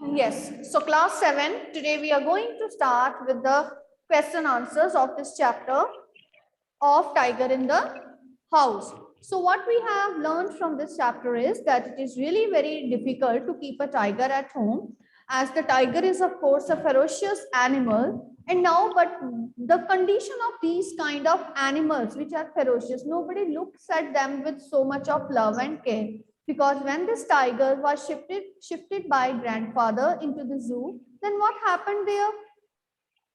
Yes, so class 7, today we are going to start with the question answers of this chapter of Tiger in the House. So what we have learned from this chapter is that it is really very difficult to keep a tiger at home, as the tiger is of course a ferocious animal. And now, but the condition of these kind of animals which are ferocious, nobody looks at them with so much of love and care, because when this tiger was shifted by grandfather into the zoo, then what happened there?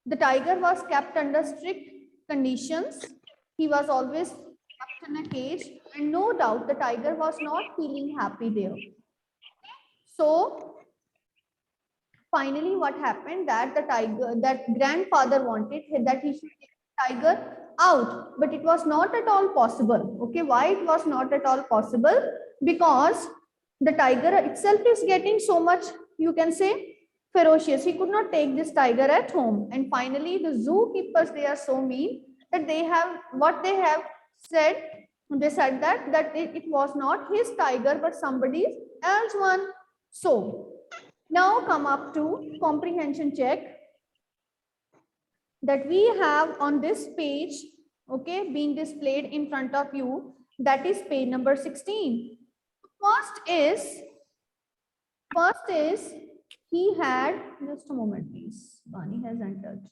The tiger was kept under strict conditions. He was always kept in a cage, and no doubt the tiger was not feeling happy there. So finally, what happened, that that grandfather wanted that he should take the tiger out, but it was not at all possible. Okay, why it was not at all possible? Because the tiger itself is getting so much, you can say, ferocious. He could not take this tiger at home. And finally, the zookeepers, they are so mean that they have what they have said. They said that it was not his tiger but somebody else one. So now come up to comprehension check that we have on this page, okay, being displayed in front of you. That is page number 16. First is he had, just a moment please, Bani has entered.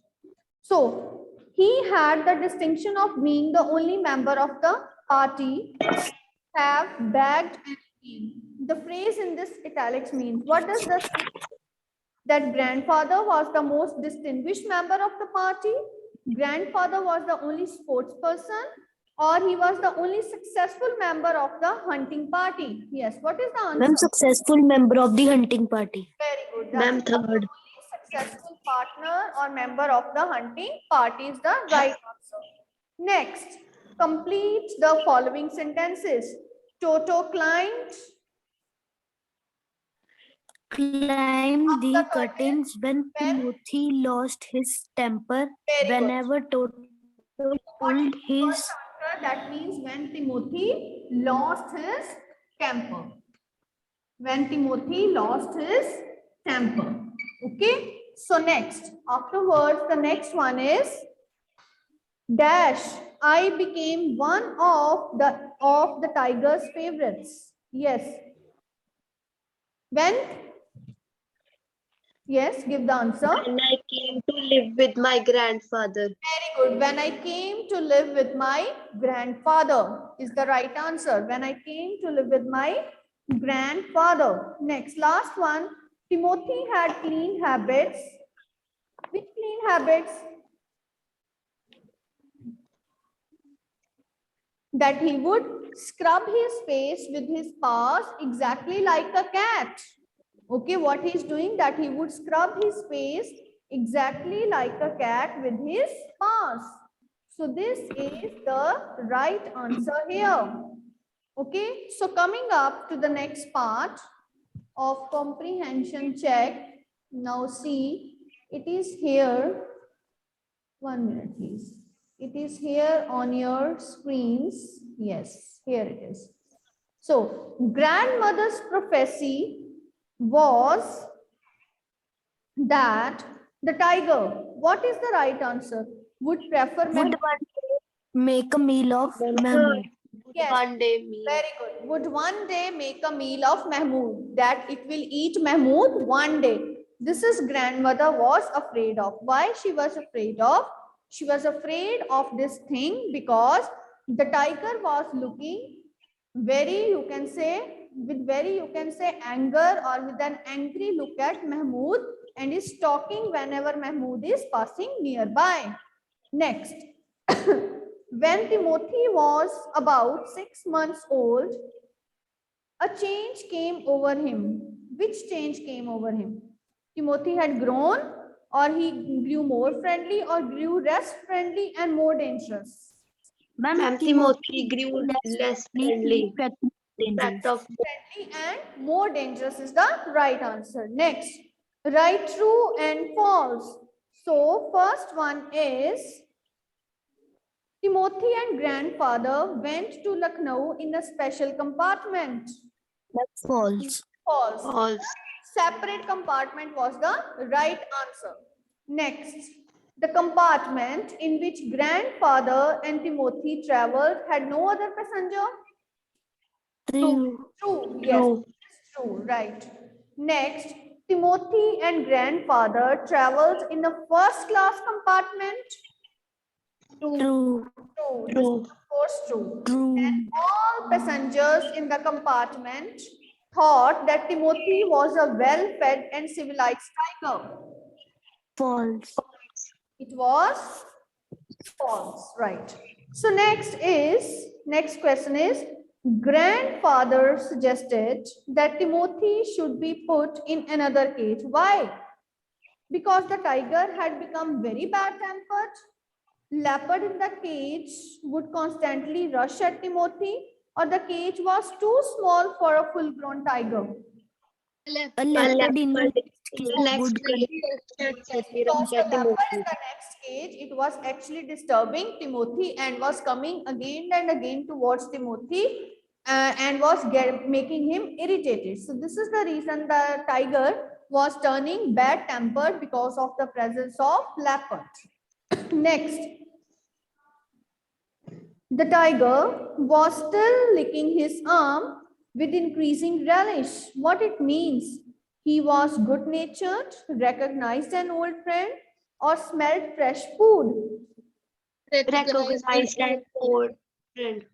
So he had the distinction of being the only member of the party have bagged and been. The phrase in this italics means, what does this mean? That grandfather was the most distinguished member of the party, grandfather was the only sports person, or he was the only successful member of the hunting party. Yes, what is the answer? Ma'am, successful member of the hunting party. Very good. Ma'am, That's the third. only successful partner or member of the hunting party is the right answer. Next, complete the following sentences. Toto climbed Climbed the the curtains when Timothy lost his temper. Very good. Whenever Toto pulled his That means when Timothy lost his temper. When Timothy lost his temper. Okay. So next, afterwards, the next one is dash. I became one of the tiger's favorites. Yes. When? Yes, give the answer. When I came to live with my grandfather. Very good. When I came to live with my grandfather is the right answer. When I came to live with my grandfather. Next, last one. Timothy had clean habits. Which clean habits? That he would scrub his face with his paws exactly like a cat. Okay, what he's doing, that he would scrub his face exactly like a cat with his paws. So this is the right answer here. Okay, so coming up to the next part of comprehension check. Now see, it is here. 1 minute, please. It is here on your screens. Yes, here it is. So, grandmother's prophecy was that the tiger, what is the right answer? Would prefer would one day make a meal of Mahmood. Yes, One day me. very good. Would one day make a meal of Mahmood, that it will eat Mahmood one day. This is grandmother was afraid of. Why she was afraid of? She was afraid of this thing because the tiger was looking very, you can say, with very, you can say, anger or with an angry look at Mahmood, and is stalking whenever Mahmood is passing nearby. Next. When Timothy was about 6 months old, a change came over him. Which change came over him? Timothy had grown, or he grew more friendly, or grew less friendly and more dangerous? Ma'am, Timothy grew less friendly. Dangerous. Friendly and more dangerous is the right answer. Next, write true and false. So first one is Timothy and grandfather went to Lucknow in a special compartment. False. False. False. Separate compartment was the right answer. Next, the compartment in which grandfather and Timothy traveled had no other passenger. True. True. Yes, True. it's true. Right. Next, Timothy and grandfather traveled in the first class compartment. True. True. This is True. of course true. True. And all passengers in the compartment thought that Timothy was a well-fed and civilized tiger. False. It was false, right? So next question is, grandfather suggested that Timothy should be put in another cage. Why? Because the tiger had become very bad-tempered. Leopard in the cage would constantly rush at Timothy, or the cage was too small for a full-grown tiger. A leopard in the The next would cage Because the leopard in the next cage, it was actually disturbing Timothy and was coming again and again towards Timothy and was making him irritated. So this is the reason the tiger was turning bad-tempered because of the presence of leopard. Next, the tiger was still licking his arm with increasing relish. What it means? He was good-natured, recognized an old friend, or smelled fresh food. recognized an old friend.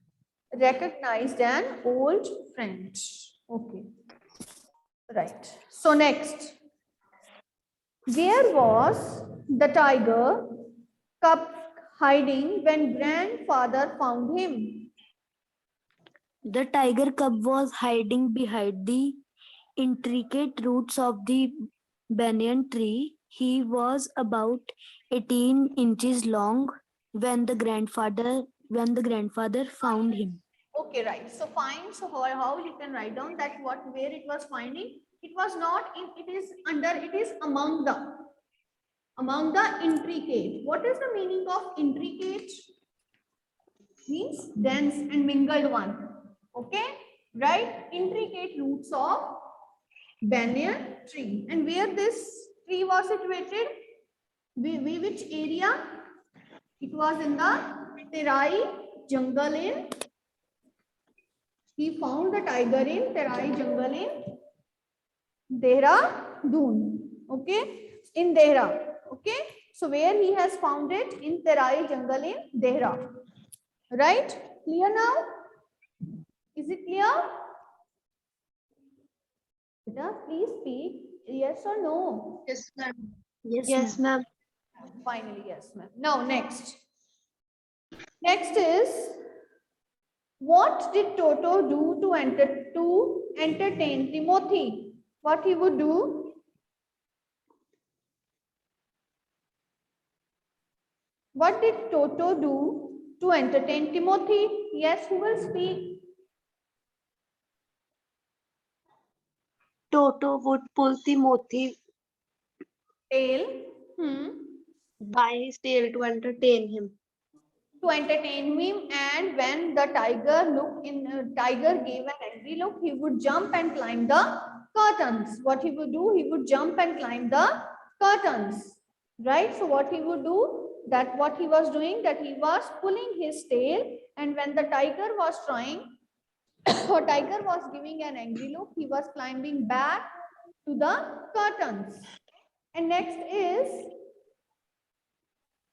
Recognized an old friend. Okay. Right. So next, where was the tiger cub hiding when grandfather found him? The tiger cub was hiding behind the intricate roots of the banyan tree. He was about 18 inches long when the grandfather found him. Okay, right. So fine. So how you can write down that where it was finding? It was not in, it is under, it is among the intricate. What is the meaning of intricate? Means dense and mingled one. Okay, right? Intricate roots of banyan tree. And where this tree was situated? Which area? It was in the Terai jungle in. He found the tiger in Terai jungle in Dehradun. Okay, in Dehra. Okay, so where he has found it? In Terai jungle in Dehra. Right? Clear now? Is it clear? Beta, please speak. Yes or no? Yes, ma'am. Yes, ma'am. Finally, yes, ma'am. Now, next. Next is, what did Toto do to entertain Timothy? What he would do? What did Toto do to entertain Timothy? Yes, who will speak? Toto would pull Timothy Tail. by his tail to entertain him. To entertain him, and when the tiger gave an angry look, he would jump and climb the curtains. What he would do? He would jump and climb the curtains. Right? So what he would do? What he was doing, that he was pulling his tail, and when the tiger was trying, or tiger was giving an angry look, he was climbing back to the curtains. And next is,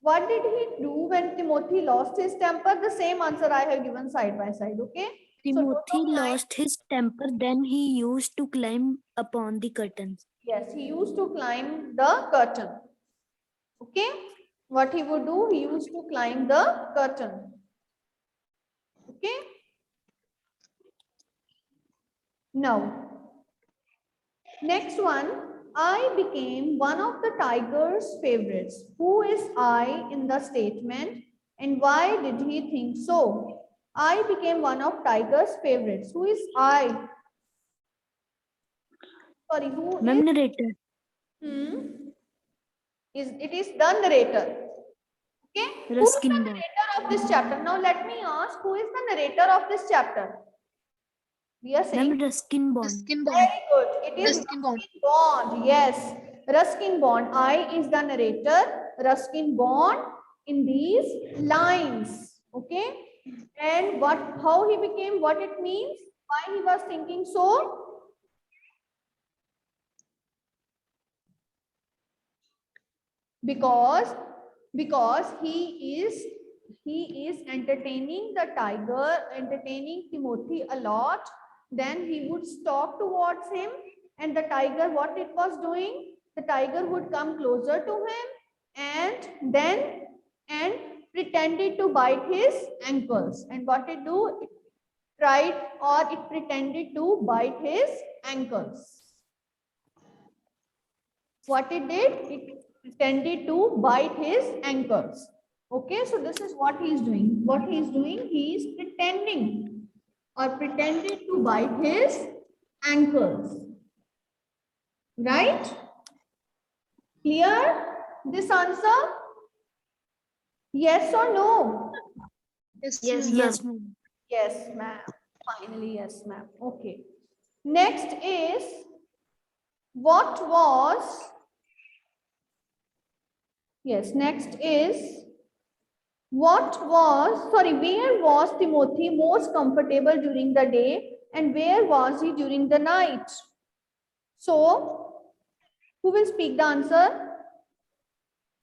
what did he do when Timothy lost his temper? The same answer I have given side by side, okay? Timothy lost his temper, then he used to climb upon the curtains. Yes, he used to climb the curtain. Okay? What he would do? He used to climb the curtain. Okay? Now, next one. I became one of the tiger's favorites. Who is I in the statement, and why did he think so? I became one of tiger's favorites. Who is I? Sorry, who is? Narrator. It is the narrator. Okay? Who is the Ruskin. narrator of this chapter? Now let me ask, who is the narrator of this chapter? We are saying Ma'am, Ruskin bond. Ruskin bond. very good. It is Ruskin bond. Ruskin bond. Yes, Ruskin bond. I is the narrator. Ruskin bond in these lines. Okay. And what? How he became? What it means? Why he was thinking so? Because he is entertaining the tiger, entertaining Timothy a lot. Then he would stalk towards him, and the tiger, what it was doing, the tiger would come closer to him and pretended to bite his ankles. And what it do, it tried or it pretended to bite his ankles. What it did, it pretended to bite his ankles. Okay, so this is what he is doing. What he is doing, he is pretending or pretended to bite his ankles. Right? Clear this answer? Yes or no? Yes, Yes, ma'am. Yes, ma'am. Finally, yes, ma'am. Okay. Next is, what was, yes, next is, where was Timothy most comfortable during the day and where was he during the night? So, who will speak the answer?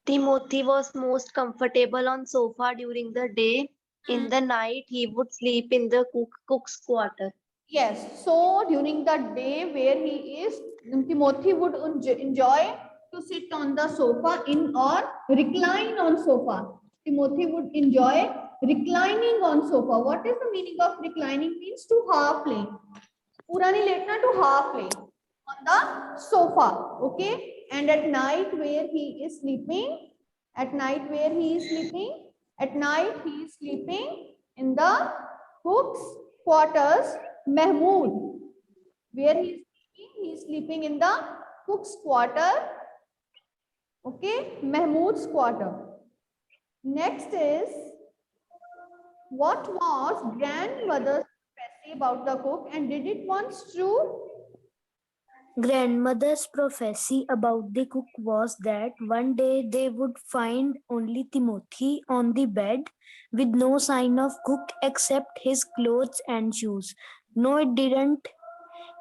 Timothy was most comfortable on sofa during the day. In the night, he would sleep in the cook's quarter. Yes, so during the day where he is, Timothy would enjoy to sit on the sofa or recline on sofa. Timothy would enjoy reclining on sofa. What is the meaning of reclining? Means to half lay. Pura nahi letna, to half lay on the sofa. Okay. And at night where he is sleeping, at night he is sleeping in the cook's quarters, Mahmood. Where he is sleeping in the cook's quarter. Okay, Mahmood's quarter. Next is, what was grandmother's prophecy about the cook and did it once true? Grandmother's prophecy about the cook was that one day they would find only Timothy on the bed with no sign of cook except his clothes and shoes. No, it didn't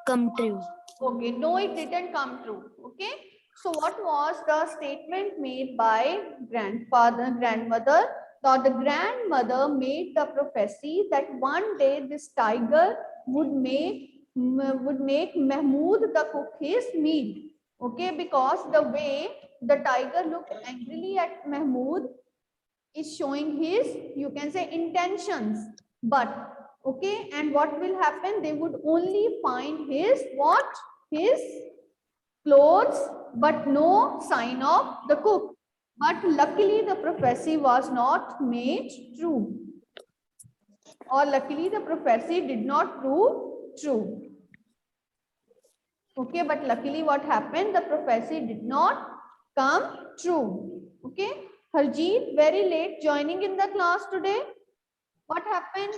come true. Okay, no, it didn't come true. Okay, so what was the statement made by grandmother? So the grandmother made the prophecy that one day this tiger would make Mahmood the cook his meal. Okay, because the way the tiger looked angrily at Mahmood is showing his, you can say, intentions. But okay, and what will happen? They would only find his what? His clothes, but no sign of the cook. But luckily the prophecy was not made true. Or luckily the prophecy did not prove true. Okay, but luckily what happened? The prophecy did not come true. Okay, Harjeet, very late joining in the class today. What happened?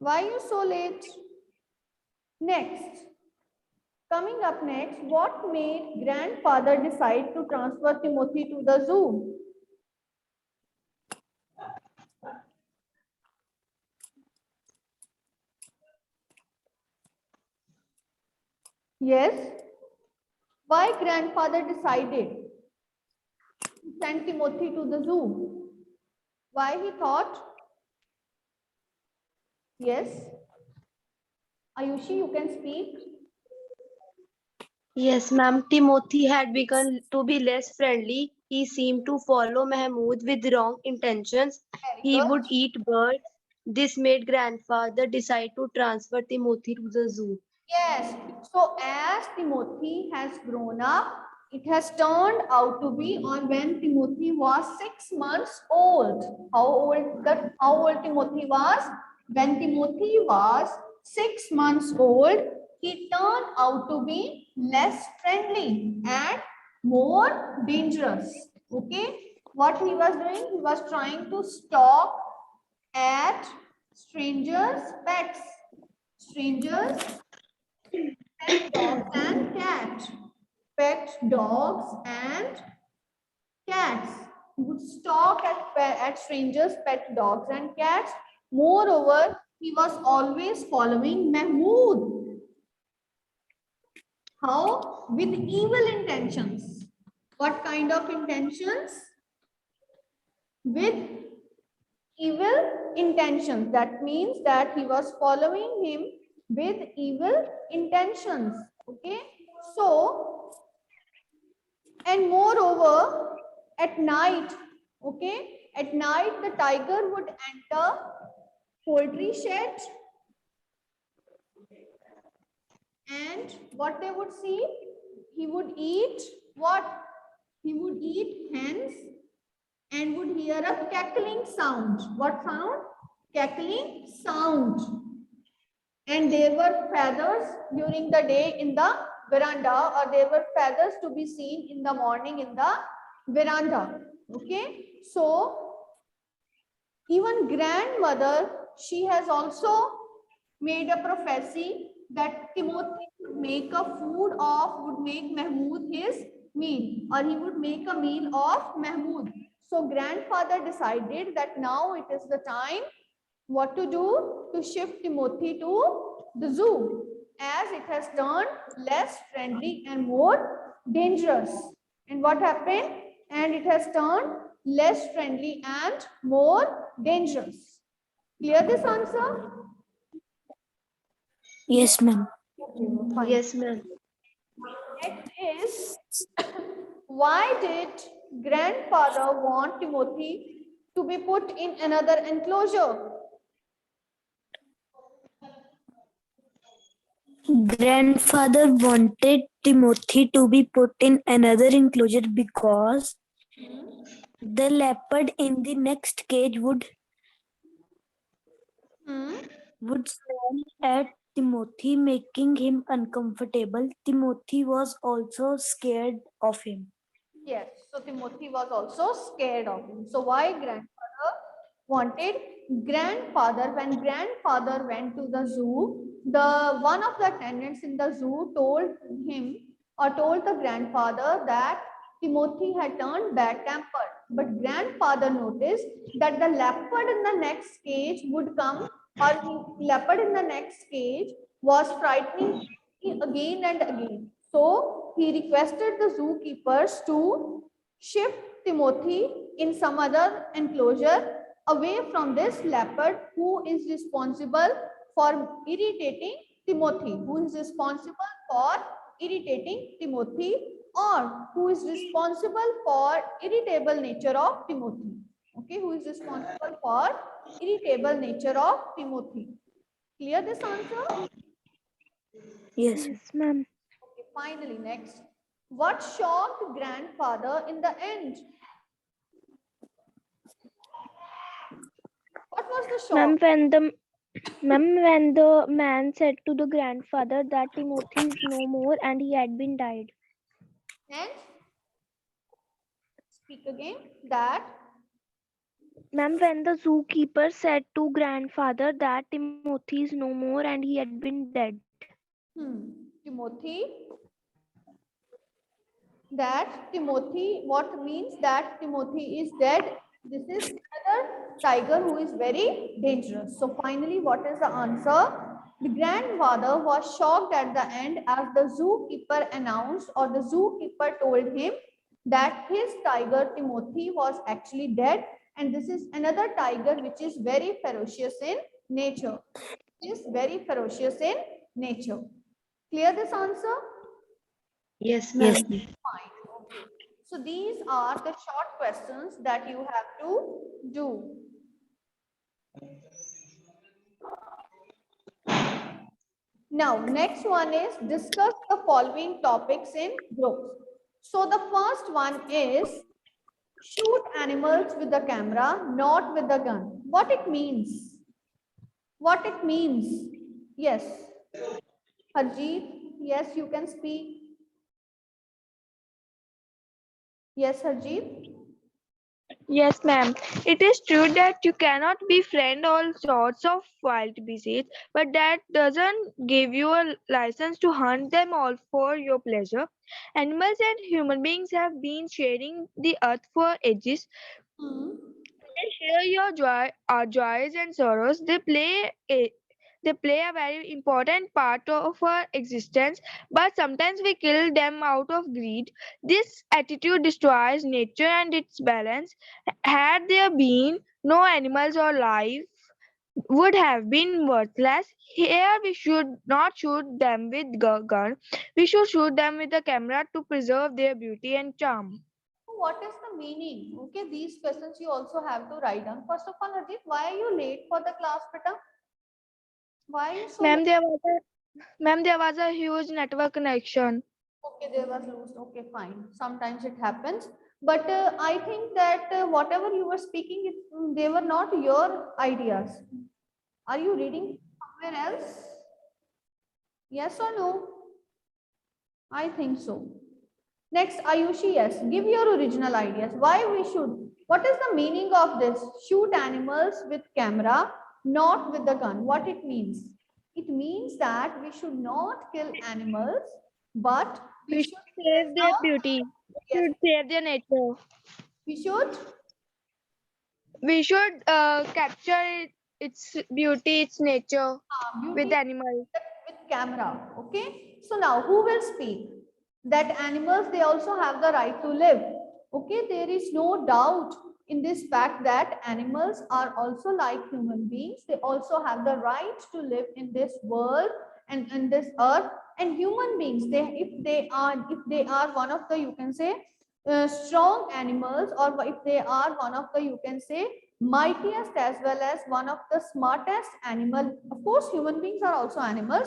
Why are you so late? Next. Coming up next, what made grandfather decide to transfer Timothy to the zoo? Yes. Why grandfather decided to send Timothy to the zoo? Why he thought? Yes. Ayushi, you can speak. Yes, ma'am. Timothy had begun to be less friendly. He seemed to follow Mahmoud with wrong intentions. Very He good. would eat birds. This made grandfather decide to transfer Timothy to the zoo. Yes. So as Timothy has grown up, it has turned out to be on when Timothy was 6 months old. How old Timothy was? When Timothy was 6 months old, he turned out to be less friendly and more dangerous. Okay. What he was doing? He was trying to stalk at strangers' pets. Strangers, pet dogs and cats. Pet dogs and cats. He would stalk at strangers' pet dogs and cats. Moreover, he was always following Mahmood. How? With evil intentions. What kind of intentions? With evil intentions. That means that he was following him with evil intentions. Okay. So, and moreover, at night, okay, at night the tiger would enter poultry shed, and what they would see, he would eat what? He would eat hens and would hear a cackling sound. What sound? Cackling sound. And there were feathers during the day in the veranda, or there were feathers to be seen in the morning in the veranda. Okay, so even grandmother, she has also made a prophecy that Timothy would make would make Mahmoud his meal, or he would make a meal of Mahmoud. So grandfather decided that now it is the time what to do, to shift Timothy to the zoo, as it has turned less friendly and more dangerous. And what happened? And it has turned less friendly and more dangerous. Clear this answer? Yes, ma'am. Fine. Yes, ma'am. Next is, why did grandfather want Timothy to be put in another enclosure? Grandfather wanted Timothy to be put in another enclosure because the leopard in the next cage Hmm. would snarl at Timothy, making him uncomfortable. Timothy was also scared of him. Yes, so Timothy was also scared of him. So why grandfather wanted when grandfather went to the zoo, the one of the attendants in the zoo told him or told the grandfather that Timothy had turned bad tempered. But grandfather noticed that the leopard in the next cage would come, or the leopard in the next cage was frightening again and again. So he requested the zookeepers to shift Timothy in some other enclosure away from this leopard who is responsible for irritating Timothy, who is responsible for irritating Timothy, or who is responsible for irritable nature of Timothy. Okay, who is responsible for irritable nature of Timothy. Clear this answer? Yes. Yes, ma'am. Okay, finally, next. What shocked grandfather in the end? What was the shock? When the man said to the grandfather that Timothy is no more and he had been died. And speak again. That Ma'am, when the zookeeper said to grandfather that Timothy is no more and he had been dead. Timothy. What means that Timothy is dead? This is another tiger who is very dangerous. So finally, what is the answer? The grandfather was shocked at the end as the zookeeper announced, or the zookeeper told him that his tiger Timothy was actually dead, and this is another tiger which is very ferocious in nature. Is very ferocious in nature. Clear this answer? Yes, Yes. ma'am. Fine. Okay. So these are the short questions that you have to do. Now, next one is discuss the following topics in groups. So the first one is shoot animals with the camera, not with the gun. What it means? What it means? Yes. Harjeet, yes, you can speak. Yes, Harjeet. Yes, ma'am. It is true that you cannot befriend all sorts of wild beasts, but that doesn't give you a license to hunt them all for your pleasure. Animals and human beings have been sharing the earth for ages. They share your joy, our joys and sorrows. They play a very important part of our existence, but sometimes we kill them out of greed. This attitude destroys nature and its balance. Had there been no animals or life, would have been worthless. Here we should not shoot them with gun. We should shoot them with a camera to preserve their beauty and charm. What is the meaning? Okay, these questions you also have to write down. First of all, Hardeep, why are you late for the class, beta? Why are you so late? Ma'am, there was a huge network connection. Okay, there was loose. Okay, fine. Sometimes it happens. But I think that whatever you were speaking, they were not your ideas. Are you reading somewhere else? Yes or no? I think so. Next, Ayushi, yes. Give your original ideas. Why we should? What is the meaning of this? Shoot animals with camera, not with the gun. What it means? It means that we should not kill animals, but we We should should save their preserve. beauty. We Yes, should save their nature. we should We should capture its beauty, its nature with beauty animals. with camera. Okay. So now who will speak? That animals, they also have the right to live. Okay. There is no doubt in this fact that animals are also like human beings. They also have the right to live in this world and in this earth. And human beings, if they are one of the, you can say, strong animals, or if they are one of the, you can say, mightiest as well as one of the smartest animal. Of course, human beings are also animal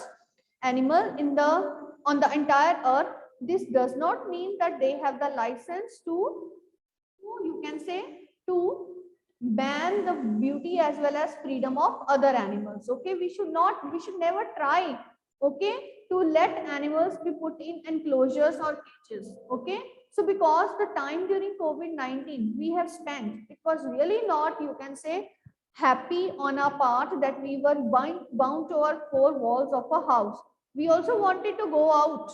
in the on the entire earth. This does not mean that they have the license to you can say, to ban the beauty as well as freedom of other animals. Okay, we should never try, okay, to let animals be put in enclosures or cages. Okay, so because the time during COVID-19 we have spent, it was really not, you can say, happy on our part that we were bound to our four walls of a house. We also wanted to go out.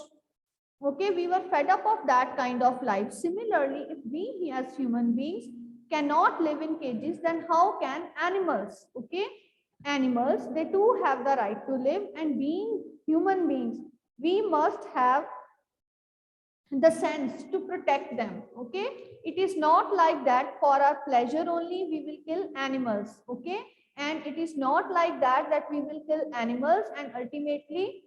Okay, we were fed up of that kind of life. Similarly, if we as human beings cannot live in cages, then how can animals? Okay, animals, they too have the right to live, and being human beings, we must have the sense to protect them. Okay, it is not like that for our pleasure only we will kill animals. Okay, and it is not like that that we will kill animals and ultimately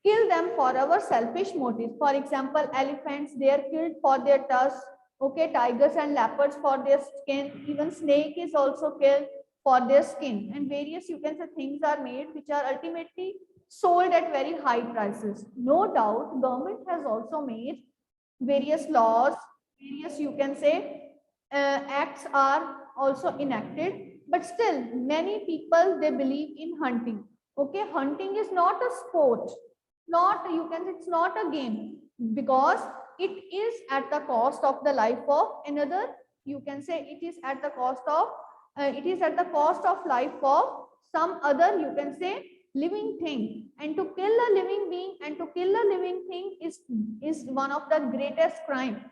kill them for our selfish motives. For example, elephants, they are killed for their tusks. Okay, tigers and leopards for their skin. Even snake is also killed for their skin. And various, you can say, things are made which are ultimately sold at very high prices. No doubt, government has also made various laws, various, you can say, acts are also enacted. But still, many people, they believe in hunting. Okay, hunting is not a sport, not, you can say, it's not a game, because it is at the cost of the life of another. You can say it is at the cost of life of some other, you can say, living thing. And to kill a living being and to kill a living thing is one of the greatest crime.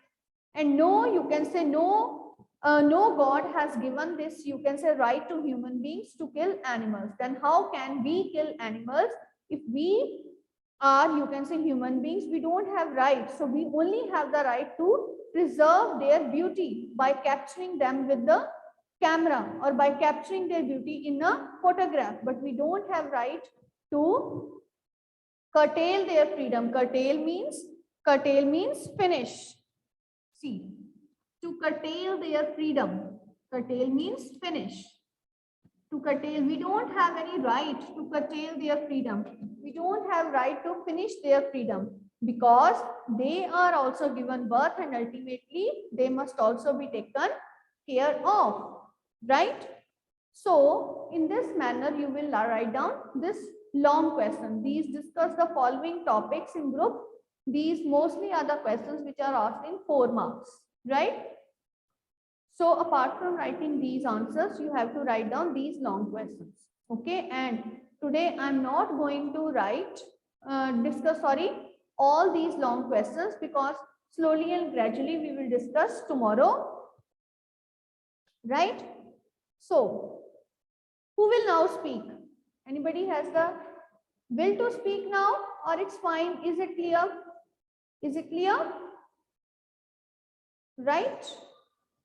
And no, you can say, no god has given this, you can say, right to human beings to kill animals. Then how can we kill animals? If we are, you can say, human beings, we don't have rights. So we only have the right to preserve their beauty by capturing them with the camera, or by capturing their beauty in a photograph. But we don't have right to curtail their freedom. Curtail means finish. See, to curtail their freedom. Curtail means finish. To curtail, we don't have any right to curtail their freedom. We don't have right to finish their freedom, because they are also given birth, and ultimately they must also be taken care of, right? So in this manner, you will write down this long question. These discuss the following topics in group. These mostly are the questions which are asked in 4 marks, right? So apart from writing these answers, you have to write down these long questions. Okay, and today I'm not going to discuss all these long questions, because slowly and gradually we will discuss tomorrow, right? So who will now speak? Anybody has the will to speak now, or it's fine? Is it clear? Is it clear? Right?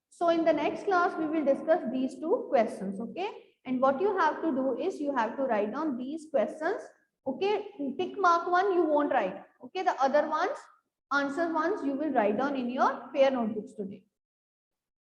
So in the next class, we will discuss these two questions, okay? And what you have to do is you have to write down these questions, okay? Tick mark one, you won't write, okay? The other ones, answer ones, you will write down in your pair notebooks today.